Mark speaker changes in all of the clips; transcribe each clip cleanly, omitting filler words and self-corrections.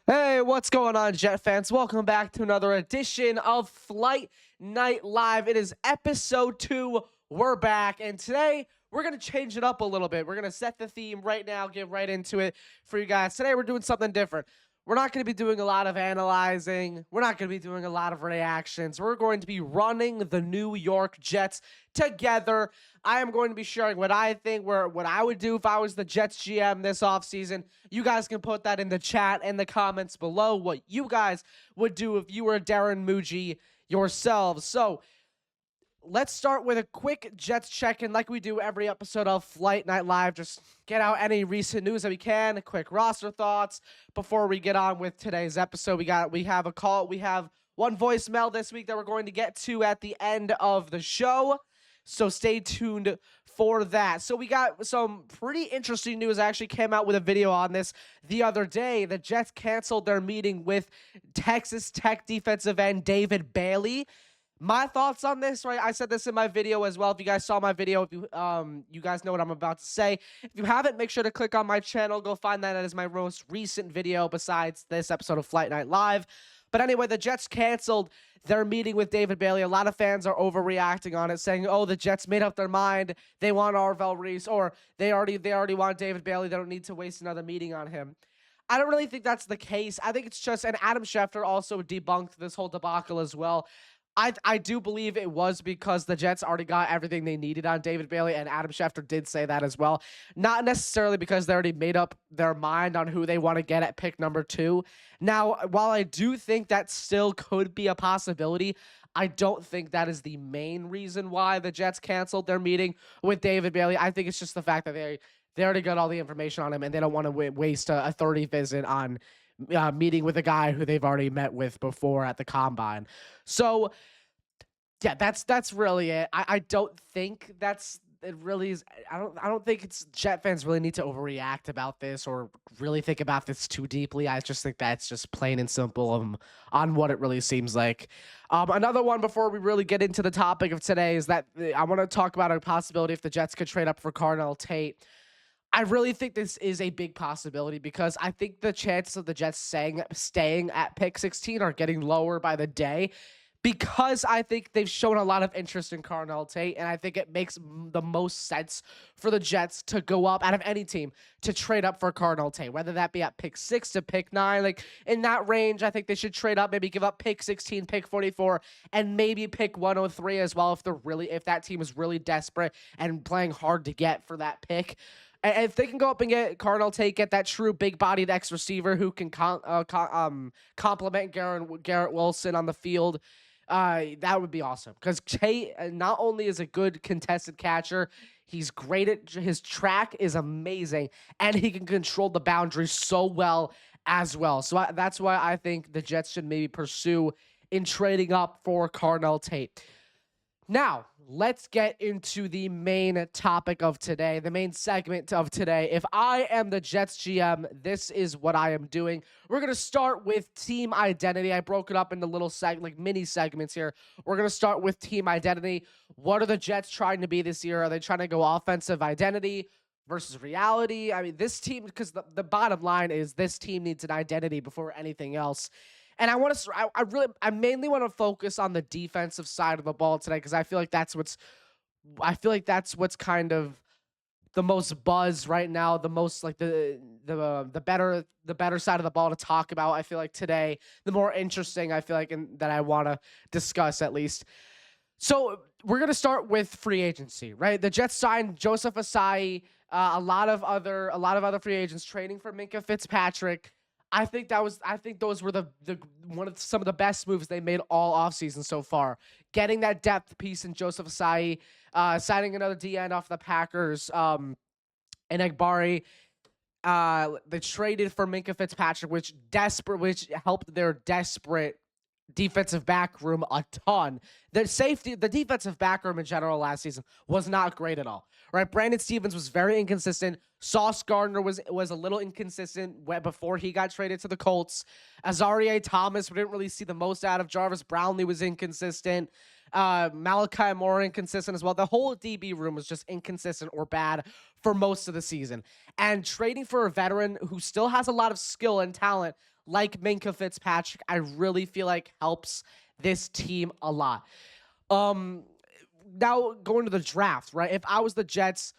Speaker 1: Hey, what's going on, Jet fans? Welcome back to another edition of Flight Night Live. It is episode 2. We're back, and today we're going to change it up a little bit. We're going to set the theme right now, get right into it for you guys. Today we're doing something different. We're not going to be doing a lot of analyzing. We're not going to be doing a lot of reactions. We're going to be running the New York Jets together. I am going to be sharing what I think, what I would do if I was the Jets GM this offseason. You guys can put that in the chat and the comments below, what you guys would do if you were Darren Muji yourselves. So let's start with a quick Jets check-in like we do every episode of Flight Night Live. Just get out any recent news that we can, quick roster thoughts before we get on with today's episode. We have one voicemail this week that we're going to get to at the end of the show. So stay tuned for that. So we got some pretty interesting news. I actually came out with a video on this the other day. The Jets canceled their meeting with Texas Tech defensive end David Bailey. My thoughts on this, right? I said this in my video as well. If you guys saw my video, if you guys know what I'm about to say. If you haven't, make sure to click on my channel. Go find that as my most recent video besides this episode of Flight Night Live. But anyway, the Jets canceled their meeting with David Bailey. A lot of fans are overreacting on it, saying, "Oh, the Jets made up their mind. They want Arvell Reese, or they already want David Bailey. They don't need to waste another meeting on him." I don't really think that's the case. I think it's just, and Adam Schefter also debunked this whole debacle as well. I do believe it was because the Jets already got everything they needed on David Bailey, and Adam Schefter did say that as well. Not necessarily because they already made up their mind on who they want to get at pick number 2. Now, while I do think that still could be a possibility, I don't think that is the main reason why the Jets canceled their meeting with David Bailey. I think it's just the fact that they already got all the information on him, and they don't want to waste a 30 visit on meeting with a guy who they've already met with before at the combine. So yeah, that's really it. I don't think that's it really is. I don't think it's Jet fans really need to overreact about this or really think about this too deeply. I just think that's just plain and simple on what it really seems like. Another one before we really get into the topic of today is that I want to talk about a possibility if the Jets could trade up for Carnell Tate. I really think this is a big possibility because I think the chances of the Jets staying at pick 16 are getting lower by the day because I think they've shown a lot of interest in Carnell Tate, and I think it makes the most sense for the Jets to go up out of any team to trade up for Carnell Tate, whether that be at pick 6 to pick 9. Like in that range, I think they should trade up, maybe give up pick 16, pick 44, and maybe pick 103 as well if that team is really desperate and playing hard to get for that pick. And if they can go up and get Carnell Tate, get that true big-bodied X receiver who can complement Garrett Wilson on the field, that would be awesome. Because Tate not only is a good contested catcher, he's great at his track is amazing, and he can control the boundaries so well as well. So that's why I think the Jets should maybe pursue in trading up for Carnell Tate. Now, let's get into the main topic of today, the main segment of today. If I am the Jets GM, this is what I am doing. We're going to start with team identity. I broke it up into little mini segments here. We're going to start with team identity. What are the Jets trying to be this year? Are they trying to go offensive identity versus reality? I mean, this team, because the bottom line is this team needs an identity before anything else. And I mainly want to focus on the defensive side of the ball today because I feel like that's what's kind of the most buzz right now, the most like the better side of the ball to talk about. I feel like today, the more interesting I feel like that I want to discuss at least. So we're gonna start with free agency, right? The Jets signed Joseph Asai, a lot of other free agents, trading for Minkah Fitzpatrick. I think those were some of the best moves they made all offseason so far. Getting that depth piece in Joseph Asai, signing another DN off the Packers, and Egbari. They traded for Minkah Fitzpatrick, which helped their desperate defensive back room a ton. The defensive back room in general last season was not great at all. Right, Brandon Stevens was very inconsistent. Sauce Gardner was a little inconsistent before he got traded to the Colts. Azaria Thomas, we didn't really see the most out of. Jarvis Brownlee was inconsistent. Malachi Moore inconsistent as well. The whole DB room was just inconsistent or bad for most of the season. And trading for a veteran who still has a lot of skill and talent like Minka Fitzpatrick, I really feel like helps this team a lot. Um, Now going to the draft, right? If I was the Jets,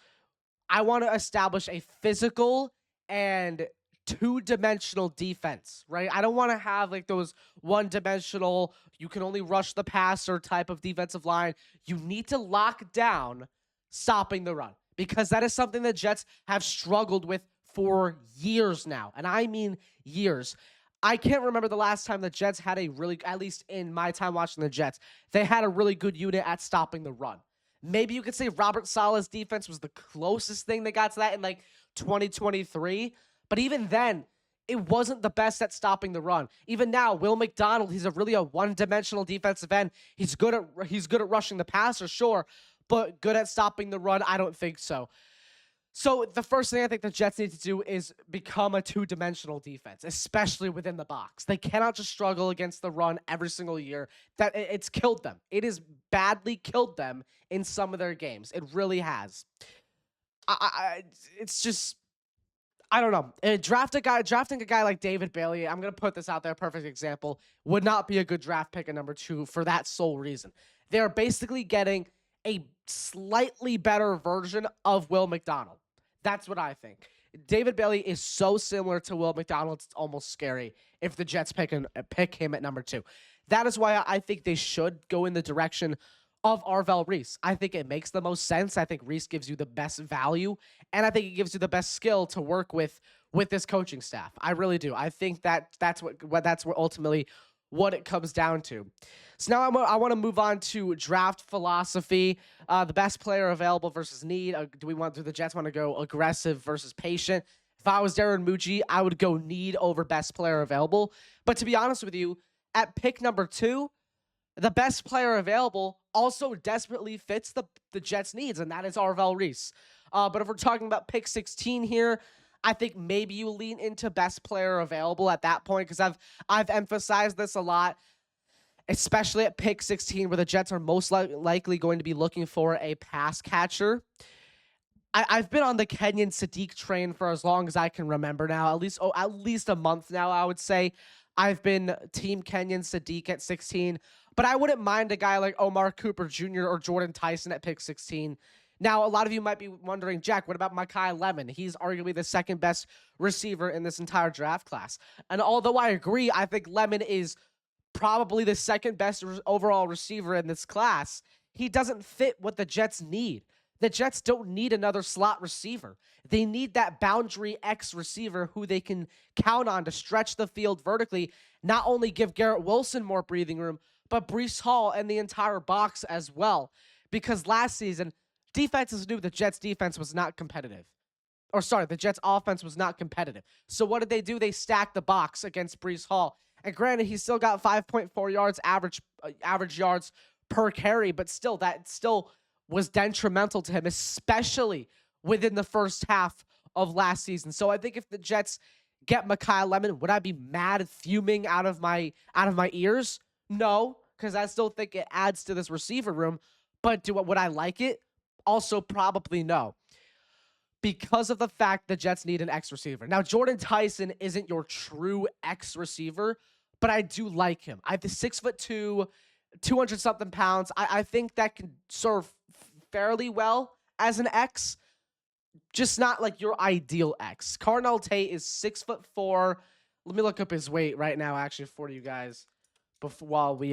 Speaker 1: I want to establish a physical and two-dimensional defense, right? I don't want to have like those one-dimensional, you can only rush the passer type of defensive line. You need to lock down stopping the run because that is something the Jets have struggled with for years now. And I mean years. I can't remember the last time the Jets had a really, at least in my time watching the Jets, they had a really good unit at stopping the run. Maybe you could say Robert Saleh's defense was the closest thing they got to that in like 2023. But even then, it wasn't the best at stopping the run. Even now, Will McDonald, he's really a one-dimensional defensive end. He's good at rushing the passer, sure, but good at stopping the run, I don't think so. So the first thing I think the Jets need to do is become a two-dimensional defense, especially within the box. They cannot just struggle against the run every single year. It's killed them. It has badly killed them in some of their games. It really has. It's just I don't know. Drafting a guy like David Bailey, I'm gonna put this out there, perfect example, would not be a good draft pick at number 2 for that sole reason. They're basically getting a slightly better version of Will McDonald. That's what I think. David Bailey is so similar to Will McDonald, it's almost scary if the Jets pick him at number 2. That is why I think they should go in the direction of Arvell Reese. I think it makes the most sense. I think Reese gives you the best value, and I think he gives you the best skill to work with this coaching staff. I really do. I think that's what ultimately what it comes down to. So now I want to move on to draft philosophy. The best player available versus need. Do the Jets want to go aggressive versus patient? If I was Darren Mucci, I would go need over best player available. But to be honest with you, at pick number 2, the best player available also desperately fits the Jets' needs, and that is Arvell Reese. But if we're talking about pick 16 here, I think maybe you lean into best player available at that point because I've emphasized this a lot, especially at pick 16 where the Jets are most likely going to be looking for a pass catcher. I've been on the Kenyon Sadiq train for as long as I can remember now, at least a month now, I would say. I've been team Kenyon Sadiq at 16, but I wouldn't mind a guy like Omar Cooper Jr. or Jordan Tyson at pick 16. Now, a lot of you might be wondering, Jack, what about Mekhi Lemon? He's arguably the second best receiver in this entire draft class. And although I agree, I think Lemon is probably the second best overall receiver in this class, he doesn't fit what the Jets need. The Jets don't need another slot receiver. They need that boundary X receiver who they can count on to stretch the field vertically, not only give Garrett Wilson more breathing room, but Breece Hall and the entire box as well. Because last season, defenses knew the Jets' defense was not competitive. The Jets' offense was not competitive. So what did they do? They stacked the box against Breece Hall. And granted, he still got 5.4 yards average yards per carry, but still, that still was detrimental to him, especially within the first half of last season. So I think if the Jets get Mekhi Lemon, would I be mad, fuming out of my ears? No, because I still think it adds to this receiver room. But would I like it? Also, probably no. Because of the fact the Jets need an X receiver. Now, Jordan Tyson isn't your true X receiver, but I do like him. I have the 6'2", 200-something pounds. I think that can serve fairly well as an X, just not like your ideal X. Carnell Tate is 6'4". Let me look up his weight right now, actually, for you guys, while we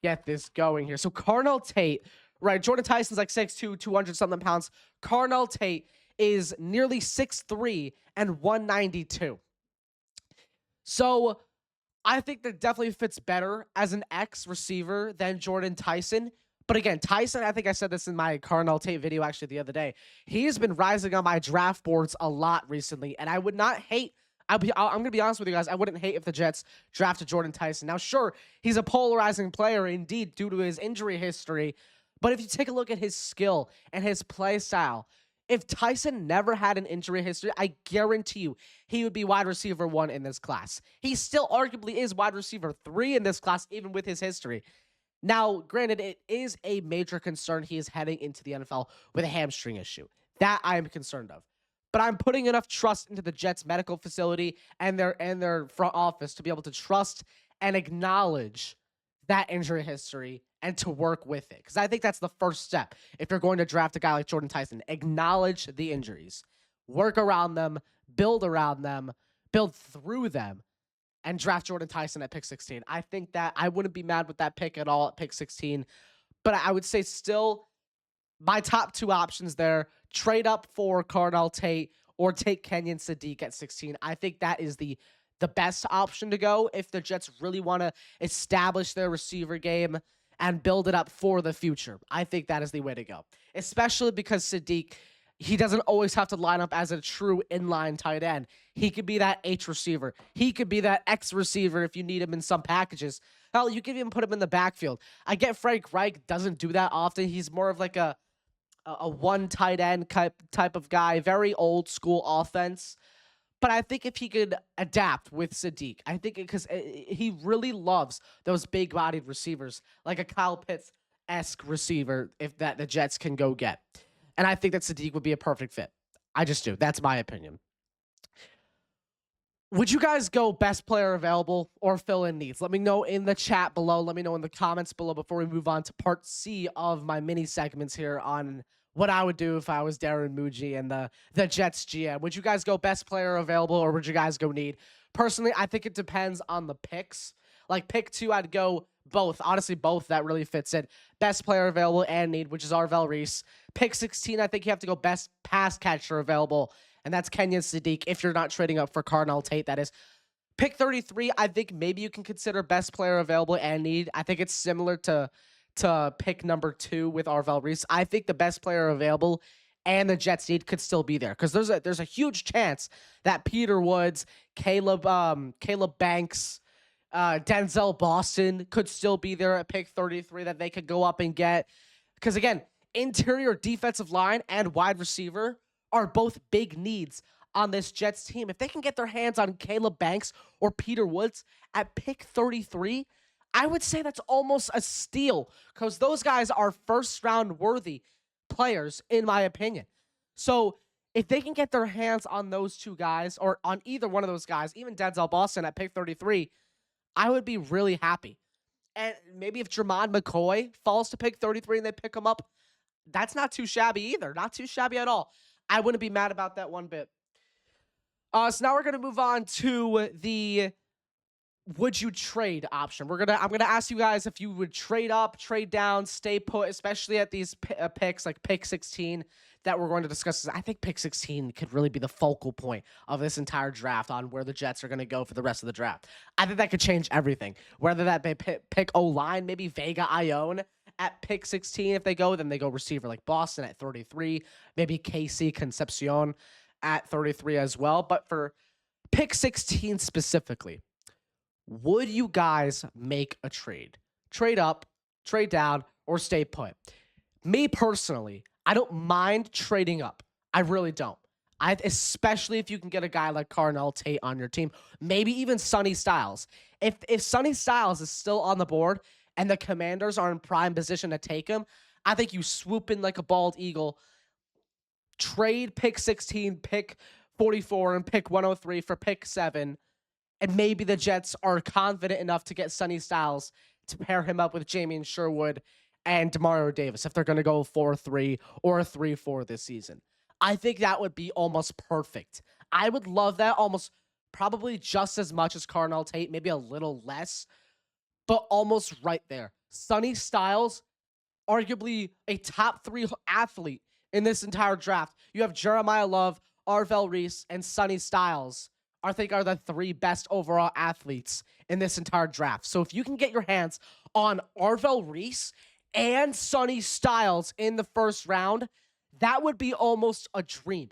Speaker 1: get this going here. So Carnell Tate, right? Jordan Tyson's like 6'2", 200-something pounds. Carnell Tate is nearly 6'3" and 192. So I think that definitely fits better as an X receiver than Jordan Tyson. But again, Tyson, I think I said this in my Carnell Tate video actually the other day. He's been rising on my draft boards a lot recently, and I would not hate. I'm going to be honest with you guys. I wouldn't hate if the Jets drafted Jordan Tyson. Now, sure, he's a polarizing player indeed due to his injury history. But if you take a look at his skill and his play style, if Tyson never had an injury history, I guarantee you he would be wide receiver 1 in this class. He still arguably is wide receiver 3 in this class, even with his history. Now, granted, it is a major concern he is heading into the NFL with a hamstring issue. That I am concerned of. but I'm putting enough trust into the Jets medical facility and their front office to be able to trust and acknowledge that injury history and to work with it. Because I think that's the first step. If you're going to draft a guy like Jordan Tyson, acknowledge the injuries, work around them, build through them, and draft Jordan Tyson at pick 16. I think that I wouldn't be mad with that pick at all at pick 16. But I would say still my top two options there, trade up for Carnell Tate or take Kenyon Sadiq at 16. I think that is the best option to go if the Jets really want to establish their receiver game and build it up for the future. I think that is the way to go, especially because Sadiq, he doesn't always have to line up as a true inline tight end. He could be that H receiver. He could be that X receiver if you need him in some packages. Hell, you can even put him in the backfield. I get Frank Reich doesn't do that often. He's more of like a one tight end type of guy, very old school offense. But I think if he could adapt with Sadiq, I think because he really loves those big bodied receivers, like a Kyle Pitts-esque receiver, if that the Jets can go get. And I think that Sadiq would be a perfect fit. I just do. That's my opinion. Would you guys go best player available or fill in needs? Let me know in the chat below. Let me know in the comments below before we move on to part C of my mini segments here on what I would do if I was Darren Muji and the Jets GM. Would you guys go best player available or would you guys go need? Personally, I think it depends on the picks. Like pick 2, I'd go both. Honestly, both. That really fits it. Best player available and need, which is Arvell Reese. Pick 16, I think you have to go best pass catcher available, and that's Kenyon Sadiq if you're not trading up for Carnell Tate, that is. Pick 33, I think maybe you can consider best player available and need. I think it's similar to pick number 2 with Arvell Reese. I think the best player available and the Jets need could still be there because there's a huge chance that Peter Woods, Caleb Banks, Denzel Boston could still be there at pick 33 that they could go up and get. Because again, interior defensive line and wide receiver are both big needs on this Jets team. If they can get their hands on Caleb Banks or Peter Woods at pick 33, I would say that's almost a steal because those guys are first round worthy players, in my opinion. So if they can get their hands on those two guys or on either one of those guys, even Denzel Boston at pick 33, I would be really happy. And maybe if Jermon McCoy falls to pick 33 and they pick him up, that's not too shabby either. Not too shabby at all. I wouldn't be mad about that one bit. So now we're going to move on to the would you trade option. I'm gonna ask you guys if you would trade up, trade down, stay put, especially at these picks like pick 16 that we're going to discuss. I think pick 16 could really be the focal point of this entire draft on where the Jets are going to go for the rest of the draft. I think that could change everything. Whether that be pick O-line, maybe Vega Ione at pick 16 if they go, then they go receiver like Boston at 33, maybe Casey Concepcion at 33 as well. But for pick 16 specifically, would you guys make a trade? Trade up, trade down, or stay put? Me personally, I don't mind trading up. I really don't. Especially if you can get a guy like Carnell Tate on your team, maybe even Sonny Styles. If Sonny Styles is still on the board and the Commanders are in prime position to take him, I think you swoop in like a bald eagle, trade pick 16, pick 44, and pick 103 for pick 7. And maybe the Jets are confident enough to get Sonny Styles to pair him up with Jamien Sherwood and DeMario Davis if they're going to go 4-3 or a 3-4 this season. I think that would be almost perfect. I would love that almost probably just as much as Carnell Tate, maybe a little less, but almost right there. Sonny Styles, arguably a top 3 athlete in this entire draft. You have Jeremiah Love, Arvell Reese, and Sonny Styles. I think are the 3 best overall athletes in this entire draft. So if you can get your hands on Arvell Reese and Sonny Styles in the first round, that would be almost a dream.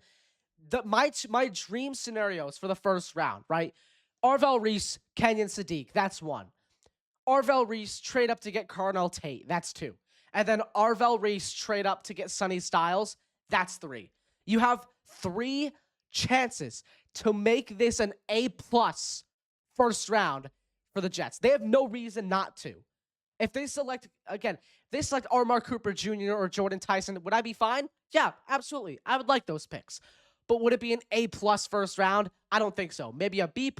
Speaker 1: My dream scenarios for the first round, right? Arvell Reese, Kenyon Sadiq, that's 1. Arvell Reese, trade up to get Carnell Tate, that's 2. And then Arvell Reese, trade up to get Sonny Styles, that's 3. You have 3 chances to make this an A+ first round for the Jets. They have no reason not to. If they select, again, they select Armar Cooper Jr. or Jordan Tyson, would I be fine? Yeah, absolutely. I would like those picks. but would it be an A+ first round? I don't think so. Maybe a B+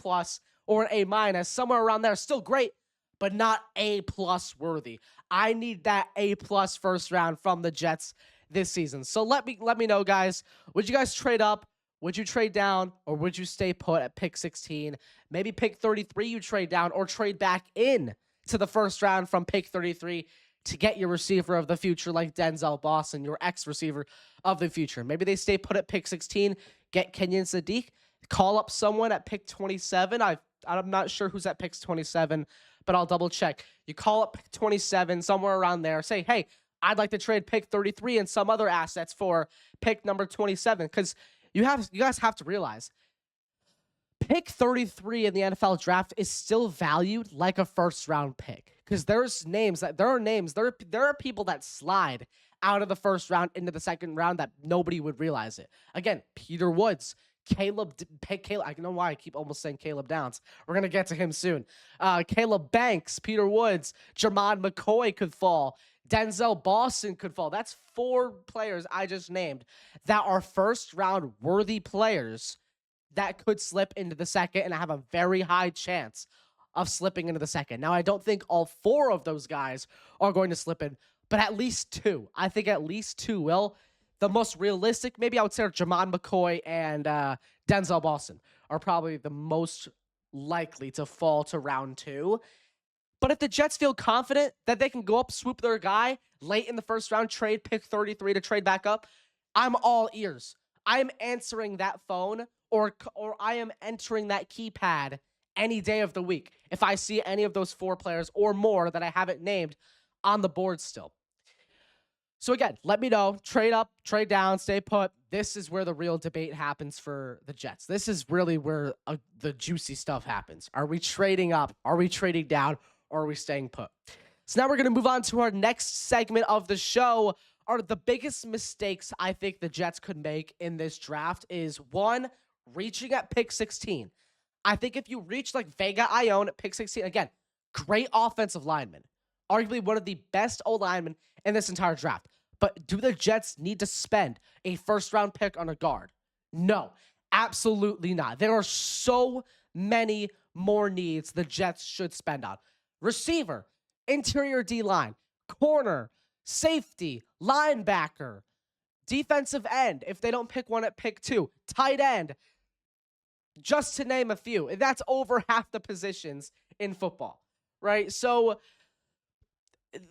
Speaker 1: or an A-, somewhere around there. Still great, but not A+ worthy. I need that A+ first round from the Jets this season. So let me know, guys. Would you guys trade up? Would you trade down, or would you stay put at pick 16? Maybe pick 33 you trade down, or trade back in to the first round from pick 33 to get your receiver of the future like Denzel Boston, your ex-receiver of the future. Maybe they stay put at pick 16, get Kenyon Sadiq, call up someone at pick 27. I'm not sure who's at pick 27, but I'll double check. You call up pick 27, somewhere around there. Say, hey, I'd like to trade pick 33 and some other assets for pick number 27, because you guys have to realize pick 33 in the NFL draft is still valued like a first round pick, because there are people that slide out of the first round into the second round that nobody would realize it. Again, Peter Woods, Caleb. I don't know why I keep almost saying Caleb Downs. We're gonna get to him soon. Caleb Banks, Peter Woods, Jermon McCoy could fall. Denzel Boston could fall. That's 4 players I just named that are first round worthy players that could slip into the second and have a very high chance of slipping into the second. Now, I don't think all 4 of those guys are going to slip in, but at least 2. I think at least 2 will. The most realistic, maybe I would say, are Jermon McCoy and Denzel Boston are probably the most likely to fall to round 2. But if the Jets feel confident that they can go up, swoop their guy late in the first round, trade pick 33 to trade back up, I'm all ears. I'm answering that phone, or I am entering that keypad any day of the week if I see any of those 4 players or more that I haven't named on the board still. So again, let me know. Trade up, trade down, stay put. This is where the real debate happens for the Jets. This is really where the juicy stuff happens. Are we trading up? Are we trading down? Or are we staying put? So now we're going to move on to our next segment of the show. Are the biggest mistakes I think the Jets could make in this draft is, 1, reaching at pick 16. I think if you reach like Vega Ione at pick 16, again, great offensive lineman, arguably one of the best old linemen in this entire draft. But do the Jets need to spend a first-round pick on a guard? No, absolutely not. There are so many more needs the Jets should spend on. Receiver, interior D-line, corner, safety, linebacker, defensive end, if they don't pick one at pick 2, tight end, just to name a few. That's over half the positions in football, right? So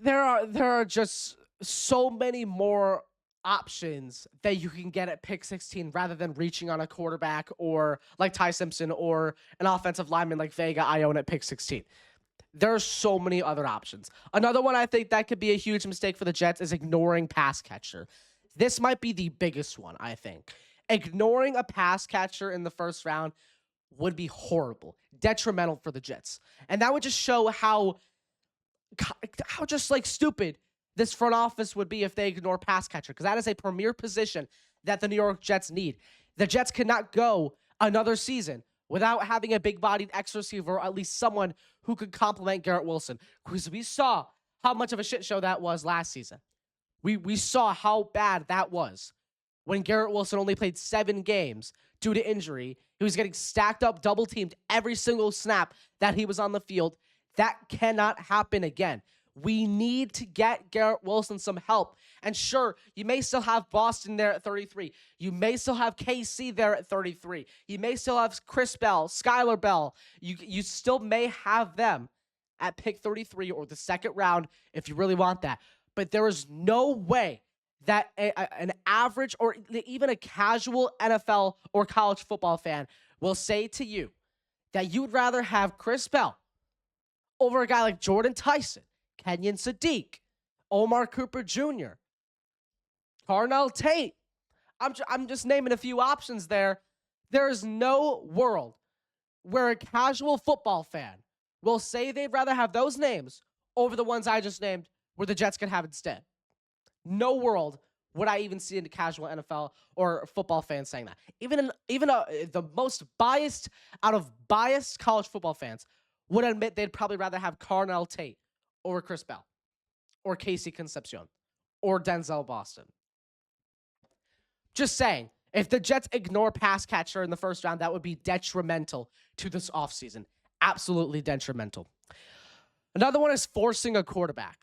Speaker 1: there are just so many more options that you can get at pick 16 rather than reaching on a quarterback or like Ty Simpson or an offensive lineman like Vega Ione at pick 16. There are so many other options. Another one I think that could be a huge mistake for the Jets is ignoring pass catcher. This might be the biggest one, I think. Ignoring a pass catcher in the first round would be horrible, detrimental for the Jets. And that would just show how just like stupid this front office would be if they ignore pass catcher, because that is a premier position that the New York Jets need. The Jets cannot go another season without having a big-bodied X-receiver, or at least someone who could complement Garrett Wilson, because we saw how much of a shit show that was last season. We saw how bad that was when Garrett Wilson only played 7 games due to injury. He was getting stacked up, double-teamed every single snap that he was on the field. That cannot happen again. We need to get Garrett Wilson some help. And sure, you may still have Boston there at 33. You may still have KC there at 33. You may still have Chris Bell, Skylar Bell. You still may have them at pick 33 or the second round if you really want that. But there is no way that an average or even a casual NFL or college football fan will say to you that you'd rather have Chris Bell over a guy like Jordan Tyson, Kenyon Sadiq, Omar Cooper Jr., Carnell Tate. I'm just naming a few options there. There is no world where a casual football fan will say they'd rather have those names over the ones I just named where the Jets could have instead. No world would I even see a casual NFL or football fan saying that. Even the most biased out of biased college football fans would admit they'd probably rather have Carnell Tate over Chris Bell or Casey Concepcion or Denzel Boston. Just saying, If the Jets ignore pass catcher in the first round, that would be detrimental to this offseason. Absolutely detrimental. Another one is forcing a quarterback.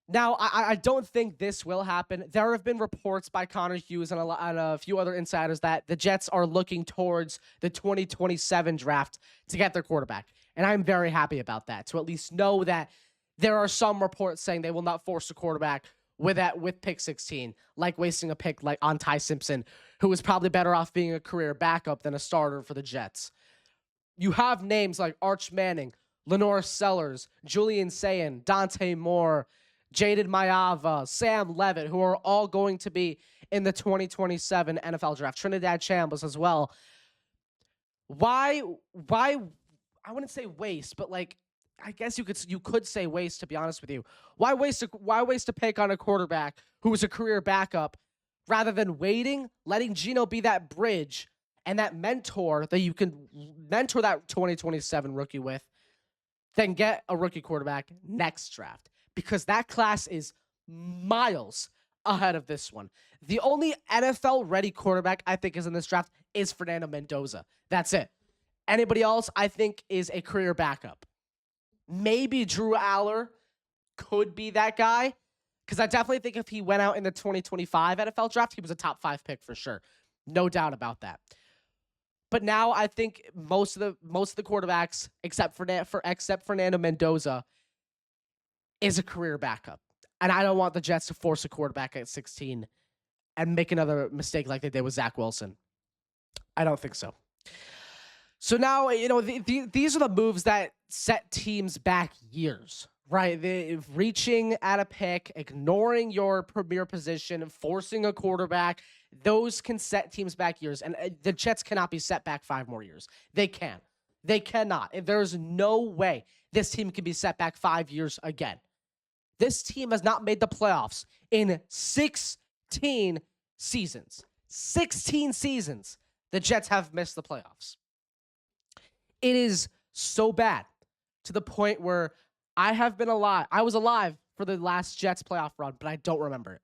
Speaker 1: Now, I don't think this will happen. There have been reports by Connor Hughes and a few other insiders that the Jets are looking towards the 2027 draft to get their quarterback. And I'm very happy about that, to at least know that there are some reports saying they will not force a quarterback with pick 16, like wasting a pick like on Ty Simpson, who is probably better off being a career backup than a starter for the Jets. You have names like Arch Manning, Lenore Sellers, Julian Sayin, Dante Moore, Jaden Maava, Sam Levitt, who are all going to be in the 2027 NFL draft. Trinidad Chambliss as well. Why I wouldn't say waste, but like I guess you could say waste, to be honest with you. Why waste a pick on a quarterback who is a career backup rather than waiting, letting Geno be that bridge and that mentor that you can mentor that 2027 rookie with, then get a rookie quarterback next draft? Because that class is miles ahead of this one. The only NFL-ready quarterback I think is in this draft is Fernando Mendoza. That's it. Anybody else, I think, is a career backup. Maybe Drew Aller could be that guy, because I definitely think if he went out in the 2025 NFL draft, he was a top 5 pick for sure. No doubt about that. But now I think most of the quarterbacks, except Fernando Mendoza, is a career backup. And I don't want the Jets to force a quarterback at 16 and make another mistake like they did with Zach Wilson. I don't think so. So now, these are the moves that set teams back years, right? Reaching at a pick, ignoring your premier position, forcing a quarterback, those can set teams back years. And the Jets cannot be set back 5 more years. They can. They cannot. There's no way this team can be set back 5 years again. This team has not made the playoffs in 16 seasons. 16 seasons the Jets have missed the playoffs. It is so bad to the point where I was alive for the last Jets playoff run, but I don't remember it.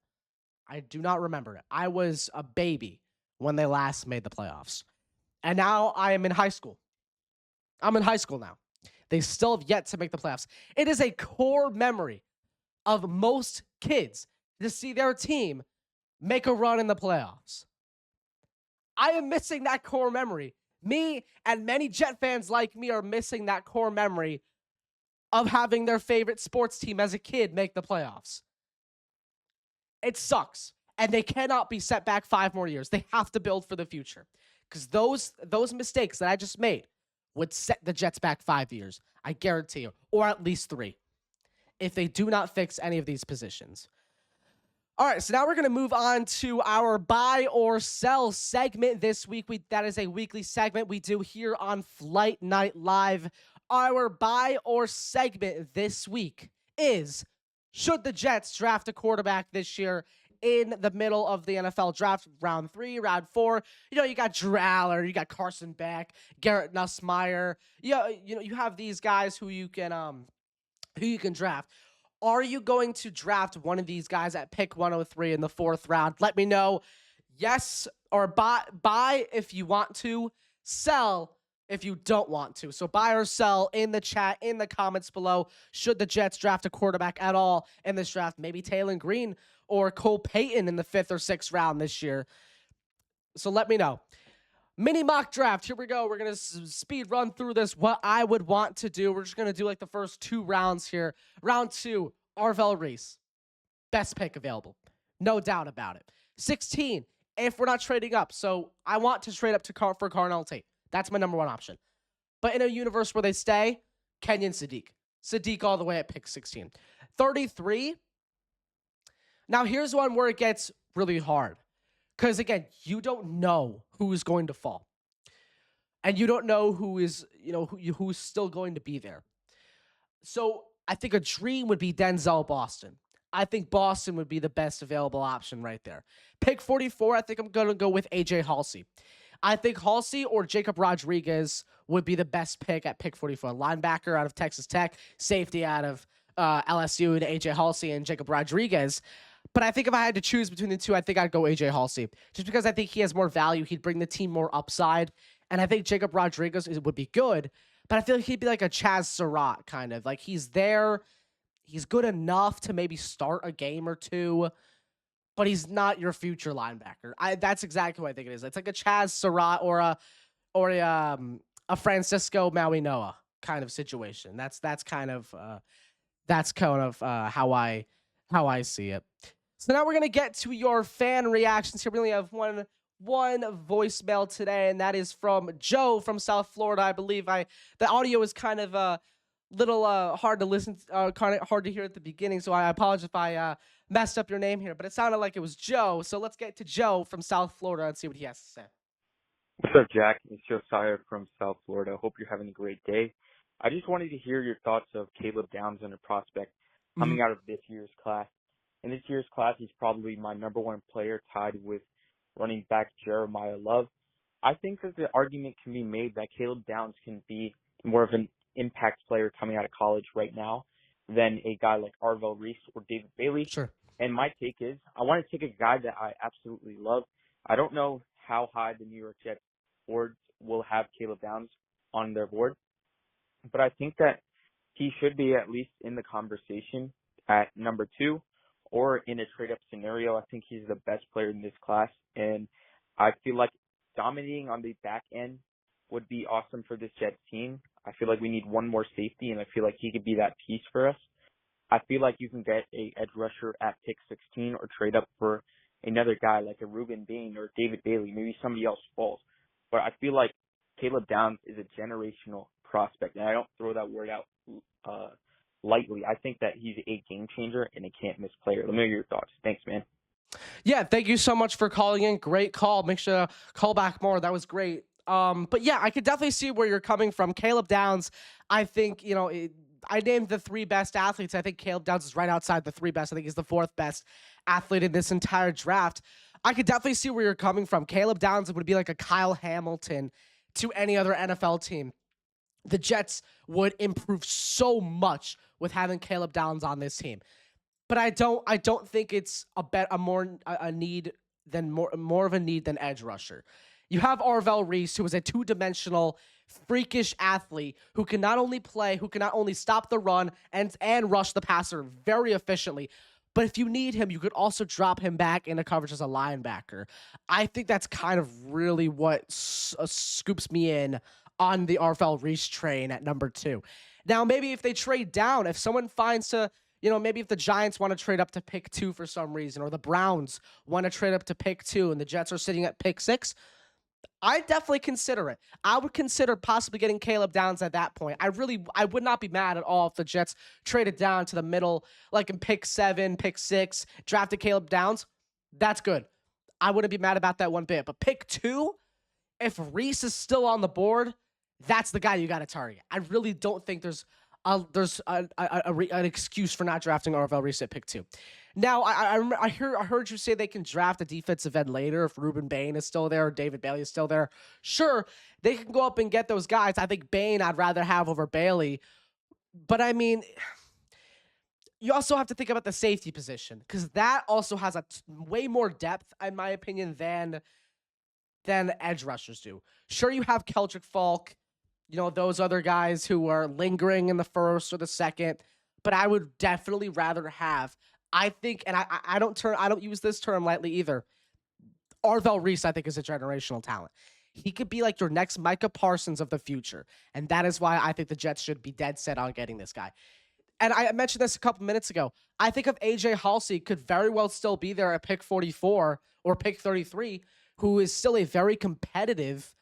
Speaker 1: I do not remember it. I was a baby when they last made the playoffs. And now I am in high school. I'm in high school now. They still have yet to make the playoffs. It is a core memory of most kids to see their team make a run in the playoffs. I am missing that core memory. Me and many Jet fans like me are missing that core memory of having their favorite sports team as a kid make the playoffs. It sucks. And they cannot be set back 5 more years. They have to build for the future. Because those mistakes that I just made would set the Jets back 5 years. I guarantee you. Or at least 3. If they do not fix any of these positions. All right, so now we're going to move on to our buy or sell segment this week. That is a weekly segment we do here on Flight Night Live. Our buy or segment this week is, should the Jets draft a quarterback this year in the middle of the NFL draft, round 3, round 4? You got Drew Aller, you got Carson Beck, Garrett Nussmeier. You have these guys who you can draft. Are you going to draft one of these guys at pick 103 in the 4th round? Let me know. Yes, or buy if you want to, sell if you don't want to. So buy or sell in the chat, in the comments below. Should the Jets draft a quarterback at all in this draft? Maybe Taylor Green or Cole Payton in the 5th or 6th round this year. So let me know. Mini mock draft. Here we go. We're going to speed run through this. What I would want to do. We're just going to do like the first 2 rounds here. Round 2, Arvell Reese. Best pick available. No doubt about it. 16, if we're not trading up. So I want to trade up for Carnell Tate. That's my number 1 option. But in a universe where they stay, Kenyon Sadiq. Sadiq all the way at pick 16. 33. Now here's one where it gets really hard. Because, again, you don't know who is going to fall. And you don't know who's still going to be there. So I think a dream would be Denzel Boston. I think Boston would be the best available option right there. Pick 44, I think I'm going to go with A.J. Halsey. I think Halsey or Jacob Rodriguez would be the best pick at pick 44. Linebacker out of Texas Tech, safety out of LSU to A.J. Halsey and Jacob Rodriguez. But I think if I had to choose between the two, I think I'd go AJ Halsey, just because I think he has more value. He'd bring the team more upside, and I think Jacob Rodriguez would be good. But I feel like he'd be like a Chaz Surratt kind of like he's there, he's good enough to maybe start a game or two, but he's not your future linebacker. That's exactly what I think it is. It's like a Chaz Surratt or a Francisco Maui Noah kind of situation. That's kind of how I see it. So now we're gonna get to your fan reactions here. We only have one voicemail today, and that is from Joe from South Florida. I believe the audio is kind of little hard to listen, kind of hard to hear at the beginning. So I apologize if I messed up your name here, but it sounded like it was Joe. So let's get to Joe from South Florida and see what he has to say.
Speaker 2: What's up, Jack? It's Josiah from South Florida. Hope you're having a great day. I just wanted to hear your thoughts of Caleb Downs and a prospect coming out of this year's class. In this year's class, he's probably my number one player, tied with running back Jeremiah Love. I think that the argument can be made that Caleb Downs can be more of an impact player coming out of college right now than a guy like Arvell Reese or David Bailey.
Speaker 1: Sure.
Speaker 2: And my take is I want to take a guy that I absolutely love. I don't know how high the New York Jets boards will have Caleb Downs on their board, but I think that he should be at least in the conversation at number 2 or in a trade-up scenario. I think he's the best player in this class, and I feel like dominating on the back end would be awesome for this Jets team. I feel like we need one more safety, and I feel like he could be that piece for us. I feel like you can get a edge rusher at pick 16 or trade up for another guy like a Ruben Bain or David Bailey. Maybe somebody else falls. But I feel like Caleb Downs is a generational prospect, and I don't throw that word out lightly. I think that he's a game changer and a can't-miss player. Let me know your thoughts. Thanks, man.
Speaker 1: Yeah, thank you so much for calling in. Great call. Make sure to call back more. That was great. But yeah, I could definitely see where you're coming from. Caleb Downs, I think, I named the 3 best athletes. I think Caleb Downs is right outside the 3 best. I think he's the 4th best athlete in this entire draft. I could definitely see where you're coming from. Caleb Downs would be like a Kyle Hamilton to any other NFL team. The Jets would improve so much with having Caleb Downs on this team. But I don't think it's more of a need than edge rusher. You have Arvell Reese, who is a 2-dimensional, freakish athlete who can not only stop the run and rush the passer very efficiently. But if you need him, you could also drop him back into coverage as a linebacker. I think that's kind of really what scoops me in on the Arvell Reese train at number 2. Now, maybe if they trade down, if someone finds maybe if the Giants want to trade up to pick 2 for some reason, or the Browns want to trade up to pick 2 and the Jets are sitting at pick 6, I'd definitely consider it. I would consider possibly getting Caleb Downs at that point. I would not be mad at all if the Jets traded down to the middle, like in pick 7, pick 6, drafted Caleb Downs. That's good. I wouldn't be mad about that one bit. But pick 2, if Reese is still on the board, that's the guy you got to target. I really don't think there's an excuse for not drafting Arvell Reese at pick 2. Now, I heard you say they can draft a defensive end later if Ruben Bain is still there or David Bailey is still there. Sure, they can go up and get those guys. I think Bain I'd rather have over Bailey. But, I mean, you also have to think about the safety position because that also has way more depth, in my opinion, than edge rushers do. Sure, you have Keldrick Falk, those other guys who are lingering in the 1st or the 2nd, but I would definitely rather have, I think, and I don't use this term lightly either. Arvell Reese, I think, is a generational talent. He could be like your next Micah Parsons of the future, and that is why I think the Jets should be dead set on getting this guy. And I mentioned this a couple minutes ago. I think if AJ Halsey could very well still be there at pick 44 or pick 33, who is still a very competitive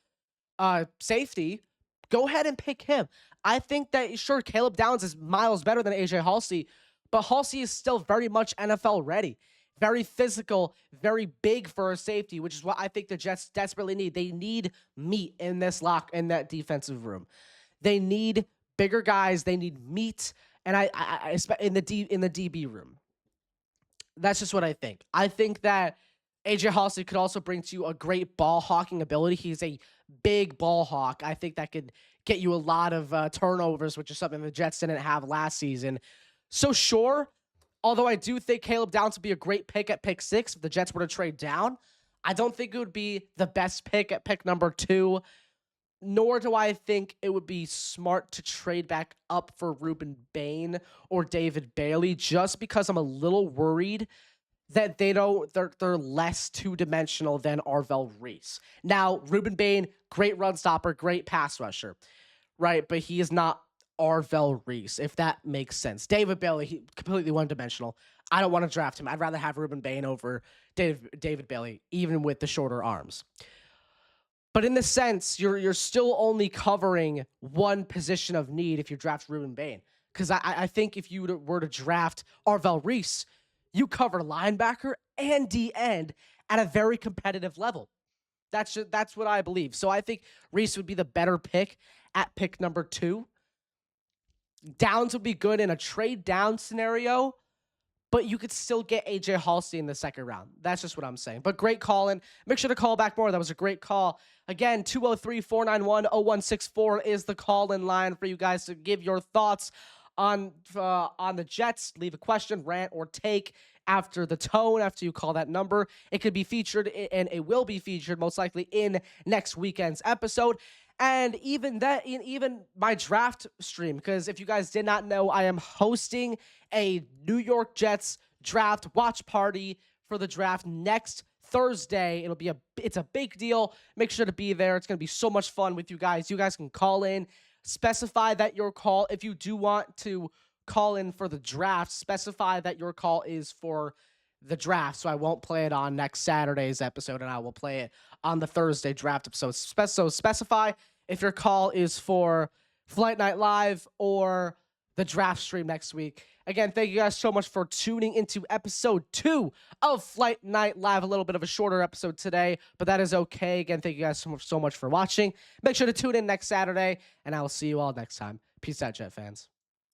Speaker 1: safety, go ahead and pick him. I think that, sure, Caleb Downs is miles better than AJ Halsey, but Halsey is still very much NFL ready. Very physical, very big for a safety, which is what I think the Jets desperately need. They need meat in that defensive room. They need bigger guys. They need meat, and I in the DB room. That's just what I think. I think that AJ Halsey could also bring to you a great ball hawking ability. He's a big ball hawk. I think that could get you a lot of turnovers, which is something the Jets didn't have last season. So sure, Although I do think Caleb Downs would be a great pick at pick 6 if the Jets were to trade down. I don't think it would be the best pick at pick number 2, nor do I think it would be smart to trade back up for Ruben Bain or David Bailey, just because I'm a little worried that they're less two-dimensional than Arvell Reese. Now, Ruben Bain, great run stopper, great pass rusher, right? But he is not Arvell Reese, if that makes sense. David Bailey, he completely one-dimensional. I don't want to draft him. I'd rather have Ruben Bain over David Bailey, even with the shorter arms. But in the sense, you're still only covering one position of need if you draft Ruben Bain. Because I think if you were to draft Arvell Reese, you cover linebacker and D end at a very competitive level. That's what I believe. So I think Reese would be the better pick at pick number 2. Downs would be good in a trade down scenario, but you could still get AJ Halsey in the second round. That's just what I'm saying. But great call in. Make sure to call back more. That was a great call. Again, 203-491-0164 is the call-in line for you guys to give your thoughts on the Jets. Leave a question, rant, or take after the tone, after you call that number. It could be featured, and it will be featured most likely in next weekend's episode. And even my draft stream, because if you guys did not know, I am hosting a New York Jets draft watch party for the draft next Thursday. It's a big deal. Make sure to be there. It's going to be so much fun with you guys. You guys can call in, specify that your call, if you do want to call in for the draft, specify that your call is for the draft, so I won't play it on next Saturday's episode, and I will play it on the Thursday draft episode. So specify if your call is for Flight Night Live or the draft stream next week. Again, thank you guys so much for tuning into episode 2 of Flight Night Live. A little bit of a shorter episode today, but that is okay. Again, thank you guys so much for watching. Make sure to tune in next Saturday, and I will see you all next time. Peace out, Jet fans.